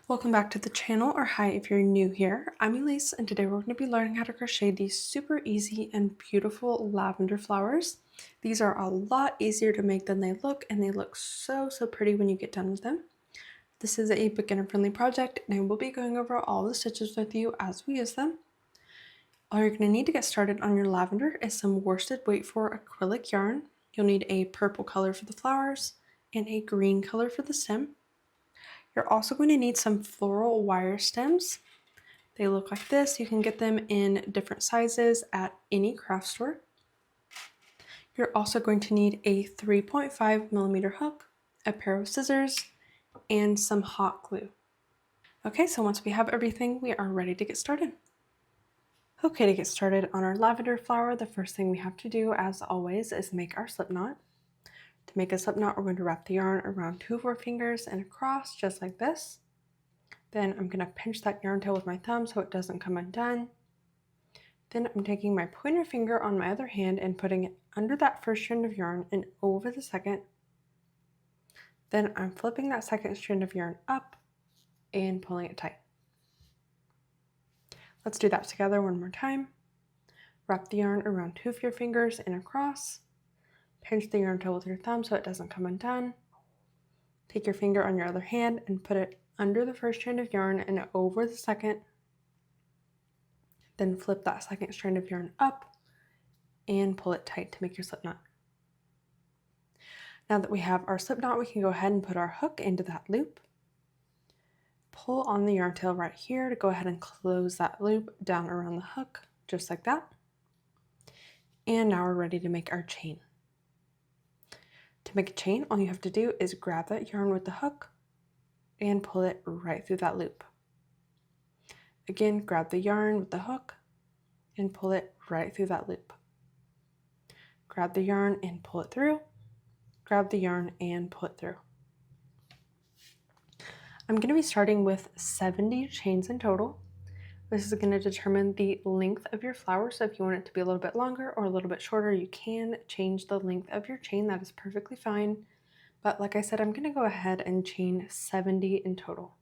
Welcome back to the channel, or hi if you're new here. I'm Elise, and today we're going to be learning how to crochet these super easy and beautiful lavender flowers. These are a lot easier to make than they look, and they look so pretty when you get done with them. This is a beginner-friendly project, and I will be going over all the stitches with you as we use them. All you're going to need to get started on your lavender is some worsted weight for acrylic yarn. You'll need a purple color for the flowers and a green color for the stem. You're also going to need some floral wire stems. They look like this. You can get them in different sizes at any craft store. You're also going to need a 3.5mm hook, a pair of scissors, and some hot glue. Okay, so once we have everything, we are ready to get started. Okay, to get started on our lavender flower, the first thing we have to do, as always, is make our slip knot. To make a slip knot, we're going to wrap the yarn around 2 of our fingers and across, just like this. Then I'm going to pinch that yarn tail with my thumb so it doesn't come undone. Then I'm taking my pointer finger on my other hand and putting it under that first strand of yarn and over the second. Then I'm flipping that second strand of yarn up and pulling it tight. Let's do that together one more time. Wrap the yarn around 2 of your fingers and across. Pinch the yarn tail with your thumb so it doesn't come undone. Take your finger on your other hand and put it under the first strand of yarn and over the second. Then flip that second strand of yarn up and pull it tight to make your slip knot. Now that we have our slip knot, we can go ahead and put our hook into that loop. Pull on the yarn tail right here to go ahead and close that loop down around the hook, just like that. And now we're ready to make our chain. To make a chain, all you have to do is grab that yarn with the hook and pull it right through that loop. Again, grab the yarn with the hook and pull it right through that loop. Grab the yarn and pull it through. Grab the yarn and pull it through. I'm going to be starting with 70 chains in total. This is going to determine the length of your flower, so if you want it to be a little bit longer or a little bit shorter, you can change the length of your chain. That is perfectly fine. But like I said, I'm going to go ahead and chain 70 in total.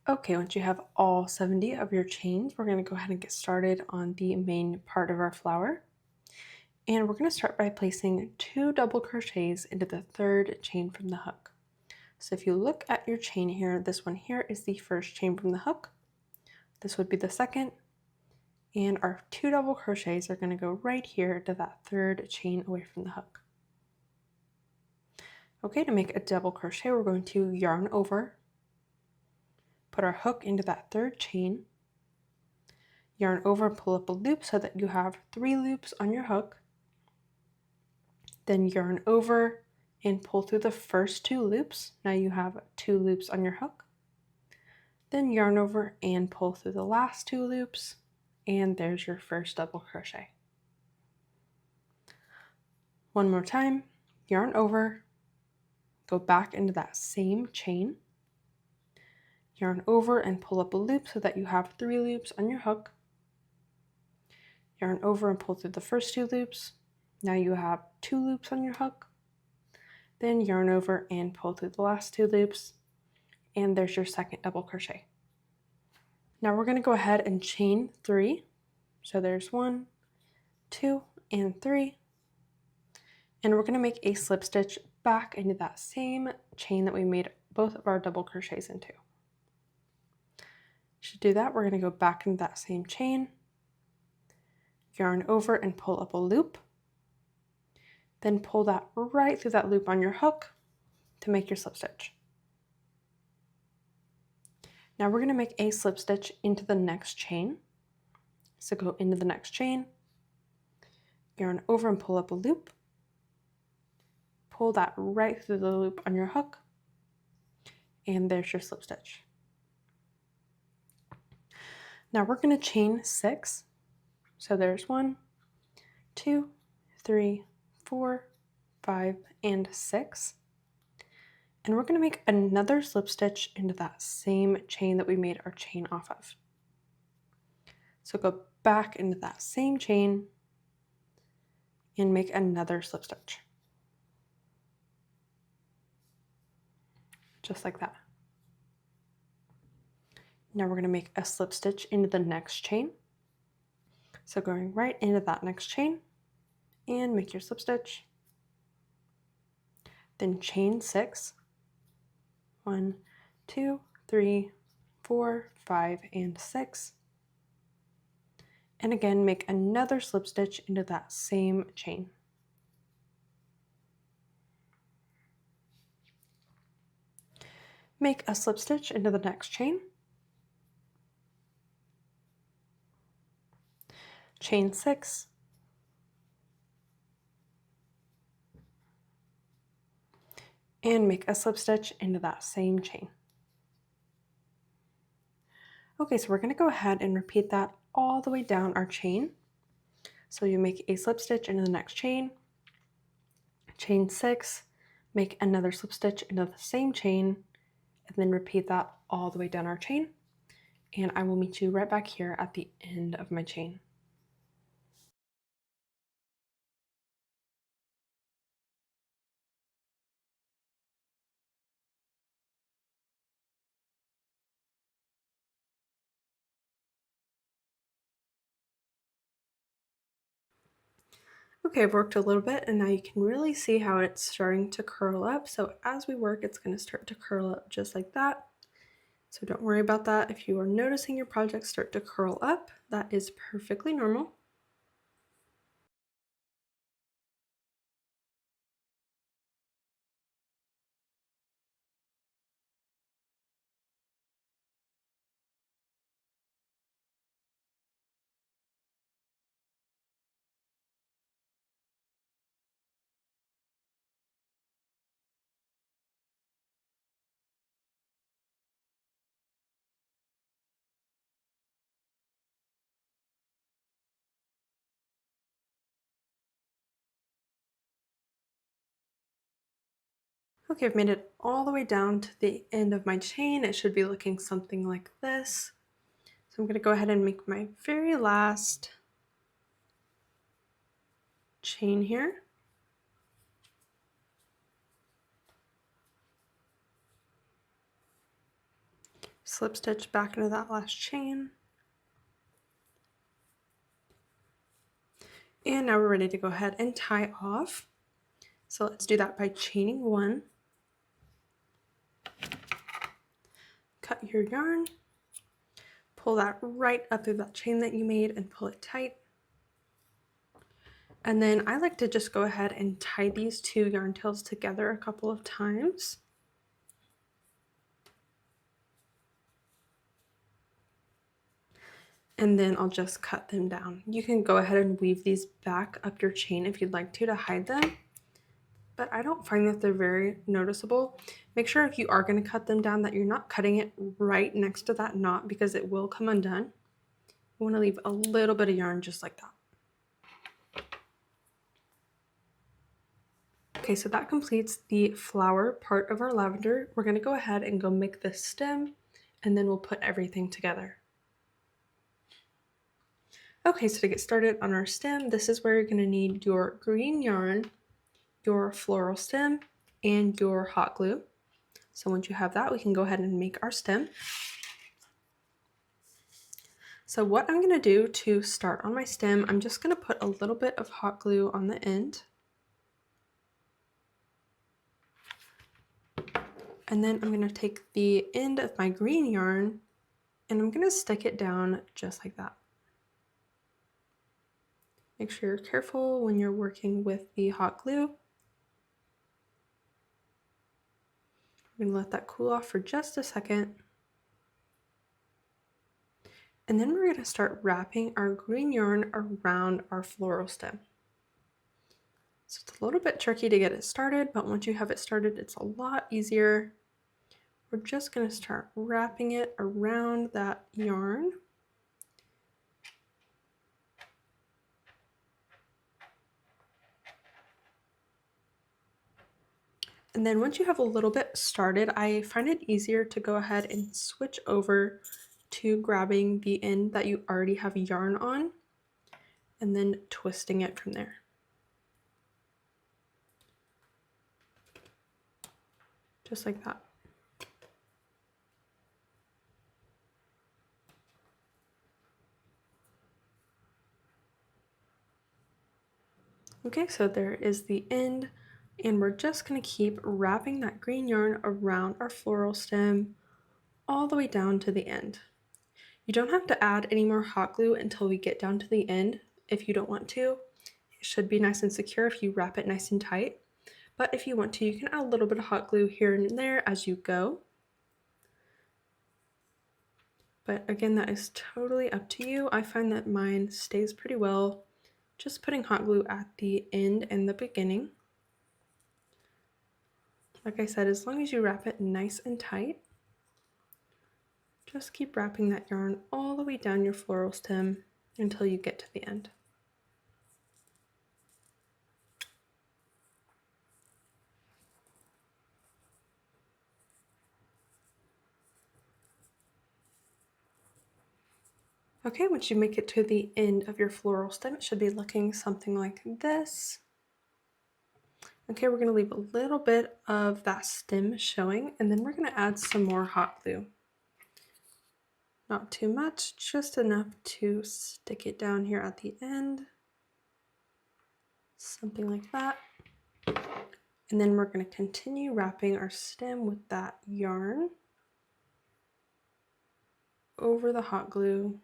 Okay, once you have all 70 of your chains, we're going to go ahead and get started on the main part of our flower. And we're going to start by placing 2 double crochets into the third chain from the hook. So if you look at your chain here, this one here is the first chain from the hook. This would be the second. And our 2 double crochets are going to go right here to that third chain away from the hook. Okay, to make a double crochet, we're going to yarn over, put our hook into that third chain, yarn over and pull up a loop so that you have 3 loops on your hook, then yarn over and pull through the first 2 loops. Now you have 2 loops on your hook, then yarn over and pull through the last 2 loops, and there's your first double crochet. One more time, yarn over, go back into that same chain, yarn over and pull up a loop so that you have 3 loops on your hook, yarn over and pull through the first 2 loops. Now you have 2 loops on your hook, then yarn over and pull through the last 2 loops, and there's your second double crochet. Now we're going to go ahead and chain 3. So there's 1, 2, and 3. And we're going to make a slip stitch back into that same chain that we made both of our double crochets into. To do that, we're going to go back into that same chain, yarn over and pull up a loop, then pull that right through that loop on your hook to make your slip stitch. Now we're going to make a slip stitch into the next chain. So go into the next chain, yarn over and pull up a loop, pull that right through the loop on your hook, and there's your slip stitch. Now we're going to chain 6. So there's 1, 2, 3, 4, 5, and 6. And we're going to make another slip stitch into that same chain that we made our chain off of. So go back into that same chain and make another slip stitch. Just like that. Now we're going to make a slip stitch into the next chain. So going right into that next chain and make your slip stitch. Then chain 6. 1, 2, 3, 4, 5, and 6. And again, make another slip stitch into that same chain. Make a slip stitch into the next chain. Chain 6. And make a slip stitch into that same chain. Okay, so we're going to go ahead and repeat that all the way down our chain. So you make a slip stitch into the next chain, chain 6, make another slip stitch into the same chain, and then repeat that all the way down our chain. And I will meet you right back here at the end of my chain. Okay, I've worked a little bit and now you can really see how it's starting to curl up. So as we work, it's going to start to curl up just like that. So don't worry about that. If you are noticing your project start to curl up, that is perfectly normal. Okay, I've made it all the way down to the end of my chain. It should be looking something like this. So I'm going to go ahead and make my very last chain here. Slip stitch back into that last chain. And now we're ready to go ahead and tie off. So let's do that by chaining 1. Cut your yarn. Pull that right up through that chain that you made and pull it tight. And then I like to just go ahead and tie these 2 yarn tails together a couple of times. And then I'll just cut them down. You can go ahead and weave these back up your chain if you'd like to hide them, but I don't find that they're very noticeable. Make sure if you are going to cut them down that you're not cutting it right next to that knot because it will come undone. You want to leave a little bit of yarn just like that. Okay, so that completes the flower part of our lavender. We're going to go ahead and go make the stem and then we'll put everything together. Okay, so to get started on our stem, this is where you're going to need your green yarn, your floral stem, and your hot glue. So once you have that, we can go ahead and make our stem. So what I'm going to do to start on my stem, I'm just going to put a little bit of hot glue on the end. And then I'm going to take the end of my green yarn and I'm going to stick it down just like that. Make sure you're careful when you're working with the hot glue. I'm going to let that cool off for just a second. And then we're going to start wrapping our green yarn around our floral stem. So it's a little bit tricky to get it started, but once you have it started, it's a lot easier. We're just going to start wrapping it around that yarn And then once you have a little bit started, I find it easier to go ahead and switch over to grabbing the end that you already have yarn on and then twisting it from there. Just like that. Okay, so there is the end, and we're just going to keep wrapping that green yarn around our floral stem all the way down to the end. You don't have to add any more hot glue until we get down to the end if you don't want to. It should be nice and secure if you wrap it nice and tight, but if you want to, you can add a little bit of hot glue here and there as you go. But again, that is totally up to you. I find that mine stays pretty well just putting hot glue at the end and the beginning. Like I said, as long as you wrap it nice and tight, just keep wrapping that yarn all the way down your floral stem until you get to the end. Okay, once you make it to the end of your floral stem, it should be looking something like this. Okay, we're going to leave a little bit of that stem showing, and then we're going to add some more hot glue. Not too much, just enough to stick it down here at the end. Something like that. And then we're going to continue wrapping our stem with that yarn over the hot glue.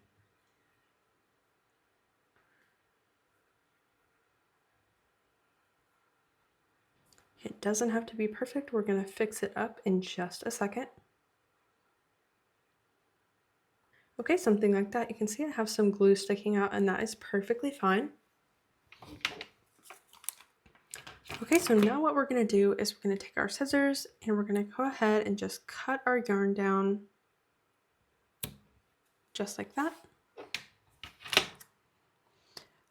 It doesn't have to be perfect. We're going to fix it up in just a second. Okay, something like that. You can see I have some glue sticking out, and that is perfectly fine. Okay, so now what we're going to do is we're going to take our scissors and we're going to go ahead and just cut our yarn down just like that.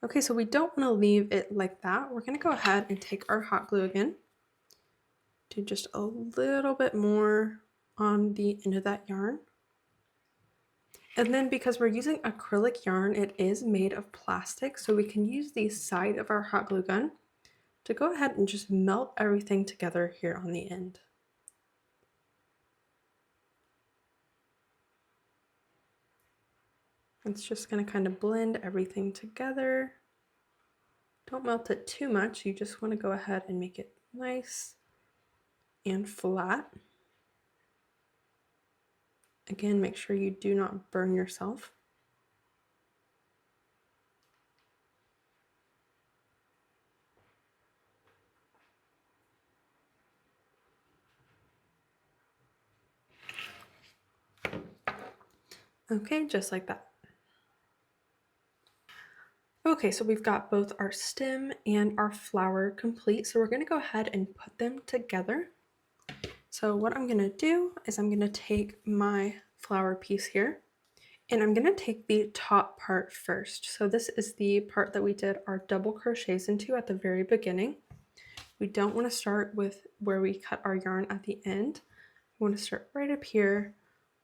Okay, so we don't want to leave it like that. We're going to go ahead and take our hot glue again. Do just a little bit more on the end of that yarn. And then because we're using acrylic yarn, it is made of plastic, so we can use the side of our hot glue gun to go ahead and just melt everything together here on the end. It's just going to kind of blend everything together. Don't melt it too much, you just want to go ahead and make it nice and flat. Again, make sure you do not burn yourself. Okay, just like that. Okay, so we've got both our stem and our flower complete, so we're going to go ahead and put them together. So what I'm going to do is I'm going to take my flower piece here, and I'm going to take the top part first. So this is the part that we did our double crochets into at the very beginning. We don't want to start with where we cut our yarn at the end. We want to start right up here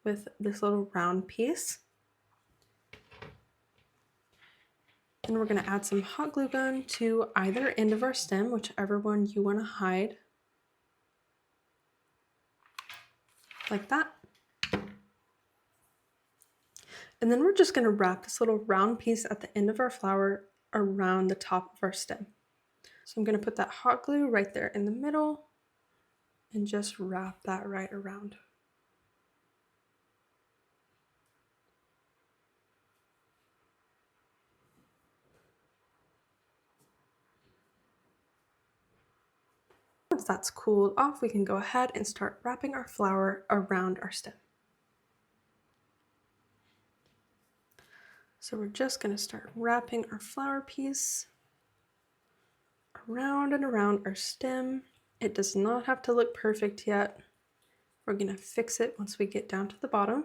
with this little round piece. And we're going to add some hot glue gun to either end of our stem, whichever one you want to hide. Like that. And then we're just going to wrap this little round piece at the end of our flower around the top of our stem. So I'm going to put that hot glue right there in the middle and just wrap that right around. Once that's cooled off, we can go ahead and start wrapping our flower around our stem. So we're just going to start wrapping our flower piece around and around our stem. It does not have to look perfect yet. We're going to fix it once we get down to the bottom.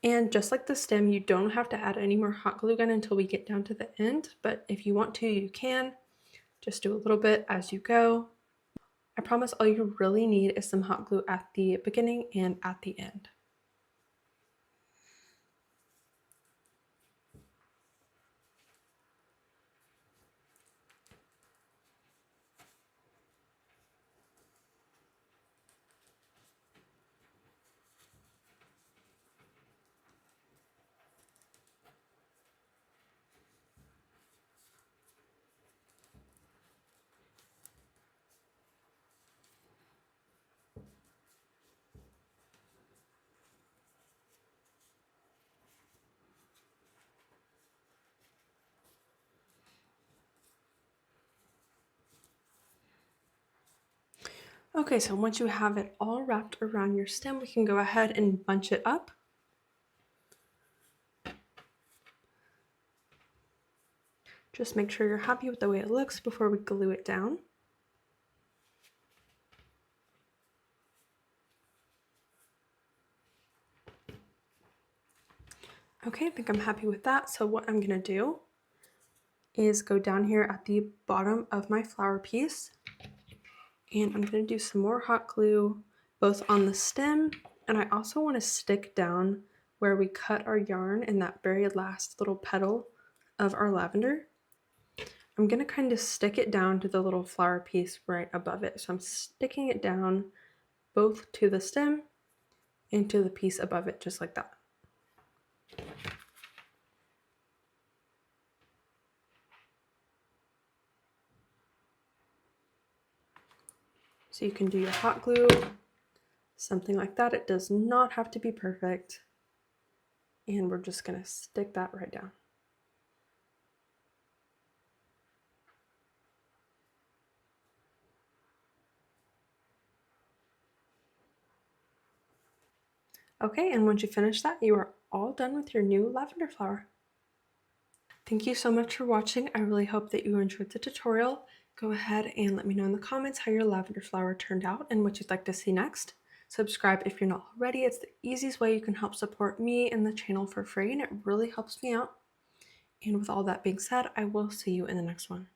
And just like the stem, you don't have to add any more hot glue gun until we get down to the end, but if you want to, you can. Just do a little bit as you go. I promise all you really need is some hot glue at the beginning and at the end. Okay, so once you have it all wrapped around your stem, we can go ahead and bunch it up. Just make sure you're happy with the way it looks before we glue it down. Okay, I think I'm happy with that. So what I'm gonna do is go down here at the bottom of my flower piece, and I'm gonna do some more hot glue both on the stem, and I also want to stick down where we cut our yarn in that very last little petal of our lavender. I'm gonna kind of stick it down to the little flower piece right above it. So I'm sticking it down both to the stem and to the piece above it, just like that. So you can do your hot glue, something like that. It does not have to be perfect. And we're just gonna stick that right down. Okay, and once you finish that, you are all done with your new lavender flower. Thank you so much for watching. I really hope that you enjoyed the tutorial. Go ahead and let me know in the comments how your lavender flower turned out and what you'd like to see next. Subscribe if you're not already. It's the easiest way you can help support me and the channel for free, and it really helps me out. And with all that being said, I will see you in the next one.